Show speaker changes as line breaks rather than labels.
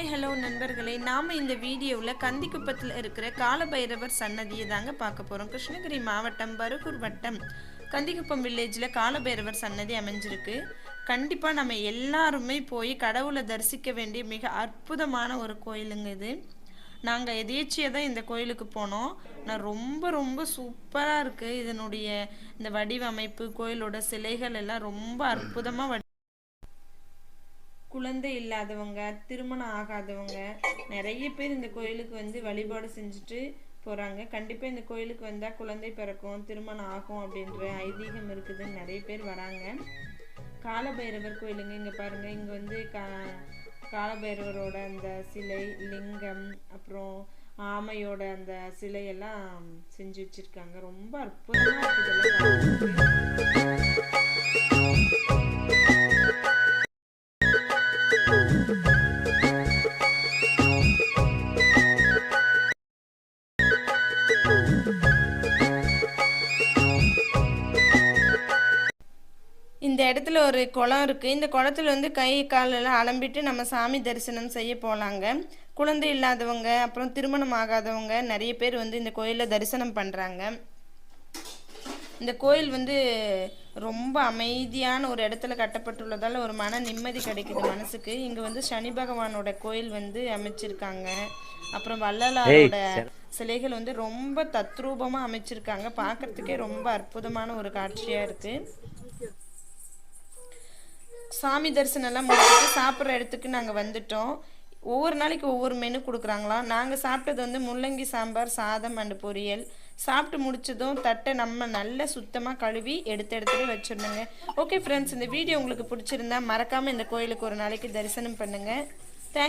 Hi hello நண்பர்களே, நாம் இந்த வீடியோவில் கந்திக்குப்பத்தில் இருக்கிற காலபைரவர் சன்னதியை தாங்க பார்க்க போகிறோம். கிருஷ்ணகிரி மாவட்டம் பருகூர் வட்டம் கந்திக்குப்பம் வில்லேஜில் காலபைரவர் சன்னதி அமைஞ்சிருக்கு. கண்டிப்பாக நம்ம எல்லாருமே போய் கடவுளை தரிசிக்க வேண்டிய மிக அற்புதமான ஒரு கோயிலுங்க இது. நாங்கள் எதேச்சியாக தான் இந்த கோயிலுக்கு போனோம். நான் ரொம்ப ரொம்ப சூப்பராக இருக்குது. இதனுடைய இந்த வடிவமைப்பு, கோயிலோட சிலைகள் எல்லாம் ரொம்ப அற்புதமாக குழந்தை இல்லாதவங்க, திருமணம் ஆகாதவங்க நிறைய பேர் இந்த கோயிலுக்கு வந்து வழிபாடு செஞ்சுட்டு போகிறாங்க. கண்டிப்பாக இந்த கோயிலுக்கு வந்தால் குழந்தை பிறக்கும், திருமணம் ஆகும் அப்படின்ற ஐதீகம் இருக்குதுன்னு நிறைய பேர் வராங்க. காலபைரவர் கோயிலுங்க. இங்கே பாருங்கள், இங்கே வந்து காலபைரவரோட அந்த சிலை, லிங்கம், அப்புறம் ஆமையோட அந்த சிலையெல்லாம் செஞ்சு வச்சுருக்காங்க. ரொம்ப அற்புதமாக இருக்குது. இந்த இடத்துல ஒரு குளம் இருக்குது. இந்த குளத்துல வந்து கை காலெல்லாம் அலம்பிட்டு நம்ம சாமி தரிசனம் செய்ய போகலாங்க. குழந்தை இல்லாதவங்க, அப்புறம் திருமணம் ஆகாதவங்க நிறைய பேர் வந்து இந்த கோயிலில் தரிசனம் பண்ணுறாங்க. இந்த கோயில் வந்து ரொம்ப அமைதியான ஒரு இடத்துல கட்டப்பட்டுள்ளதால் ஒரு மன நிம்மதி கிடைக்குது மனசுக்கு. இங்கே வந்து சனி பகவானோட கோயில் வந்து அமைச்சிருக்காங்க. அப்புறம் வள்ளலாரோட சிலைகள் வந்து ரொம்ப தத்ரூபமாக அமைச்சிருக்காங்க. பார்க்குறதுக்கே ரொம்ப அற்புதமான ஒரு காட்சியாக இருக்குது. சாமி தரிசனம்லாம் முடிச்சுட்டு சாப்பிட்ற இடத்துக்கு நாங்கள் வந்துட்டோம். ஒவ்வொரு நாளைக்கு ஒவ்வொரு மெனு கொடுக்குறாங்களாம். நாங்கள் சாப்பிட்டது வந்து முள்ளங்கி சாம்பார், சாதம் அண்டு பொரியல். சாப்பிட்டு முடிச்சதும் தட்டை நம்ம நல்ல சுத்தமாக கழுவி எடுத்த இடத்துல வச்சிடணுங்க. ஓகே ஃப்ரெண்ட்ஸ், இந்த வீடியோ உங்களுக்கு பிடிச்சிருந்தா மறக்காமல் இந்த கோயிலுக்கு ஒரு நாளைக்கு தரிசனம் பண்ணுங்கள். தேங்க்யூ.